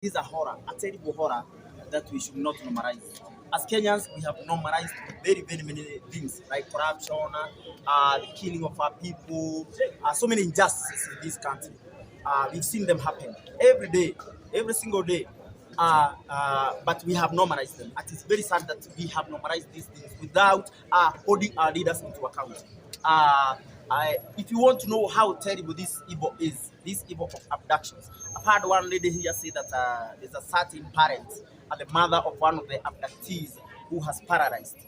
This is a horror, a terrible horror that we should not normalize. As Kenyans, we have normalized very many things like corruption, the killing of our people, so many injustices in this country. We've seen them happen every day, every single day. But we have normalized them. And it's very sad that we have normalized these things without holding our leaders into account. If you want to know how terrible this evil is, this evil of abductions, I've heard one lady here say that there's a certain parent, the mother of one of the abductees, who has paralyzed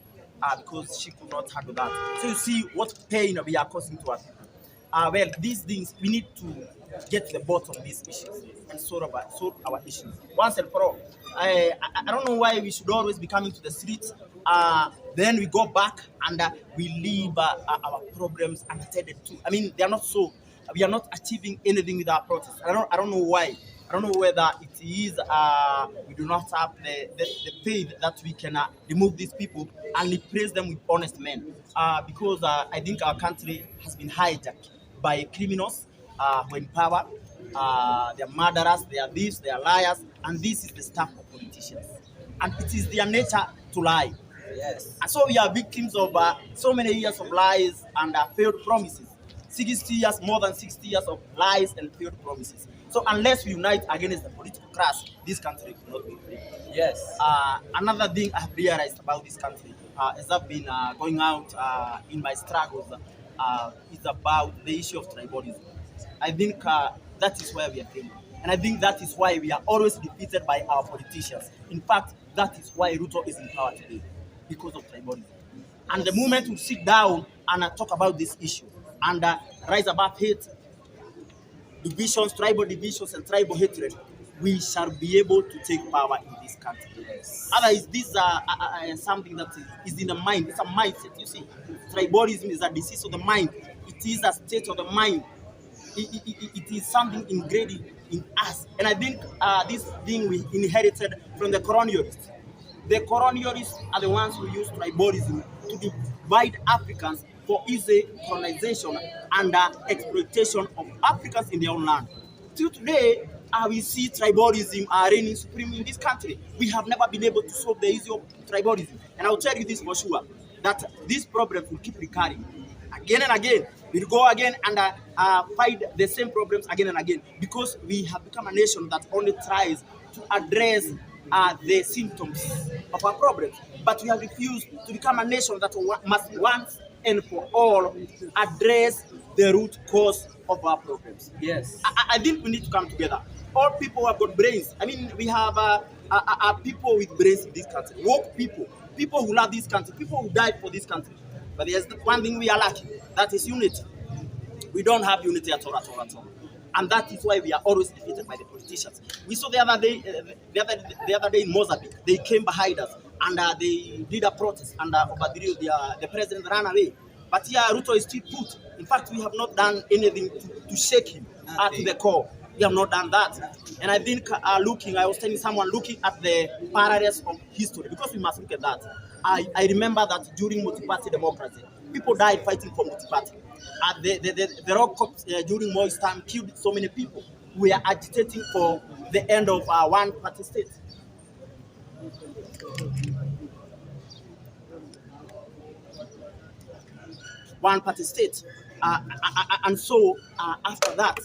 because she could not handle that. So you see what pain we are causing to our people. Well, these things, we need to get to the bottom of these issues and solve our issues once and for all. I don't know why we should always be coming to the streets. Then we go back and we leave our problems unattended to. I mean, they are not so. We are not achieving anything with our protests. I don't know why. I don't know whether it is we do not have the faith that we can remove these people and replace them with honest men. Because I think our country has been hijacked by criminals who are in power. They are murderers, they are thieves, they are liars, and this is the stuff of politicians. And it is their nature to lie. Yes. And so we are victims of so many years of lies and failed promises. 60 years, more than 60 years of lies and failed promises. So unless we unite against the political class, this country will not be free. Yes. Another thing I have realized about this country, as I've been going out in my struggles, is about the issue of tribalism. I think that is where we are failing. And I think that is why we are always defeated by our politicians. In fact, that is why Ruto is in power today, because of tribalism. And the moment we sit down and talk about this issue and rise above hate, divisions, tribal divisions and tribal hatred, we shall be able to take power in this country. Yes. Otherwise, these are something that is in the mind. It's a mindset, you see. Tribalism is a disease of the mind. It is a state of the mind. It is something ingrained in us. And I think this thing we inherited from the colonialists. The colonialists are the ones who use tribalism to divide Africans for easy colonization and exploitation of Africans in their own land. Till today, we see tribalism reigning supreme in this country. We have never been able to solve the issue of tribalism. And I'll tell you this for sure, that these problems will keep recurring again and again. We'll go again and fight the same problems again and again, because we have become a nation that only tries to address the symptoms of our problems. But we have refused to become a nation that must once and for all address the root cause of our problems. Yes. I think we need to come together. All people have got brains. I mean, we have people with brains in this country, woke people, people who love this country, people who died for this country. But there's one thing we are lacking, that is unity. We don't have unity at all. And that is why we are always defeated by the politicians. We saw the other day in Mozambique, they came behind us and they did a protest and overthrew the president ran away. But here Ruto is still put. In fact, we have not done anything to shake him to the core. We have not done that. And I think I was telling someone, looking at the parallels of history, because we must look at that. I remember that during multi-party democracy, people died fighting for multi-party. The rock cops during Moi's time killed so many people. We are agitating for the end of our one-party state. One-party state. And so after that,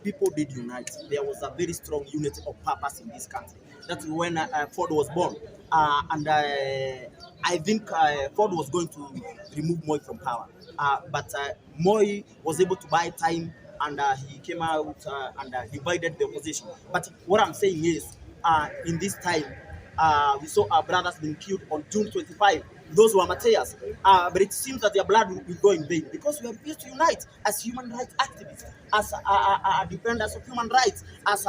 people did unite. There was a very strong unity of purpose in this country. That's when Ford was born. And I think Ford was going to remove Moi from power. But Moi was able to buy time, and he came out and divided the opposition. But what I'm saying is, in this time, we saw our brothers being killed on June 25. those who are martyrs. But it seems that their blood will go in vain because we are refused to unite as human rights activists, as defenders of human rights, as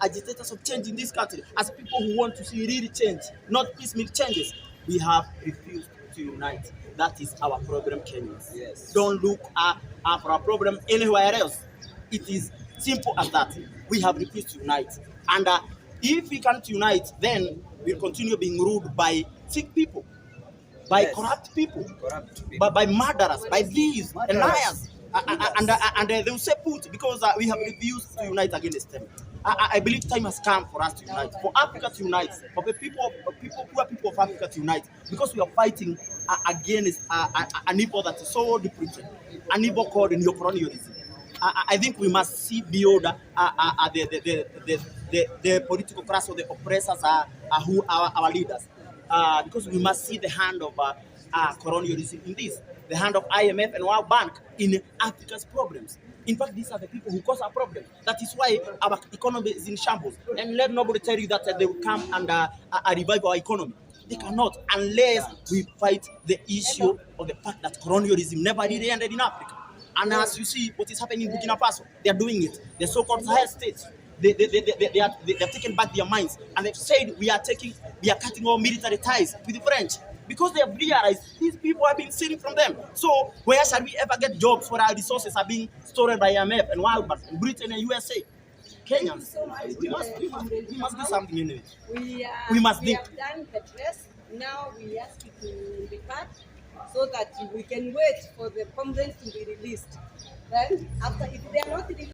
agitators of change in this country, as people who want to see real change, not piecemeal changes. We have refused to unite. That is our problem, Kenyans. Yes. Don't look for a problem anywhere else. It is simple as that. We have refused to unite. And if we can't unite, then we'll continue being ruled by sick people, by corrupt people, by murderers, by thieves and liars. And they will say put because we have refused to unite against them. I believe time has come for us to unite, for Africa to unite, for the poor people of Africa to unite, because we are fighting against an evil that is so deep-rooted, an evil called neocolonialism. I think we must see beyond the political class or the oppressors who are our leaders, because we must see the hand of colonialism in this, the hand of IMF and World Bank in Africa's problems. In fact, these are the people who cause our problem. That is why our economy is in shambles. And let nobody tell you that they will come and revive our economy. They cannot unless we fight the issue of the fact that colonialism never really ended in Africa. And as you see what is happening in Burkina Faso, they are doing it. The so-called Sahel states, they have taken back their minds and they've said we are cutting all military ties with the French because they have realized these people have been stealing from them. So where shall we ever get jobs where our resources are being stolen by IMF and World Bank, Britain and USA? Kenyans, we must do something in it. We must think. We have done the dress. Now we ask you to depart so that we can wait for the complaints to be released. Then, after if they are not released,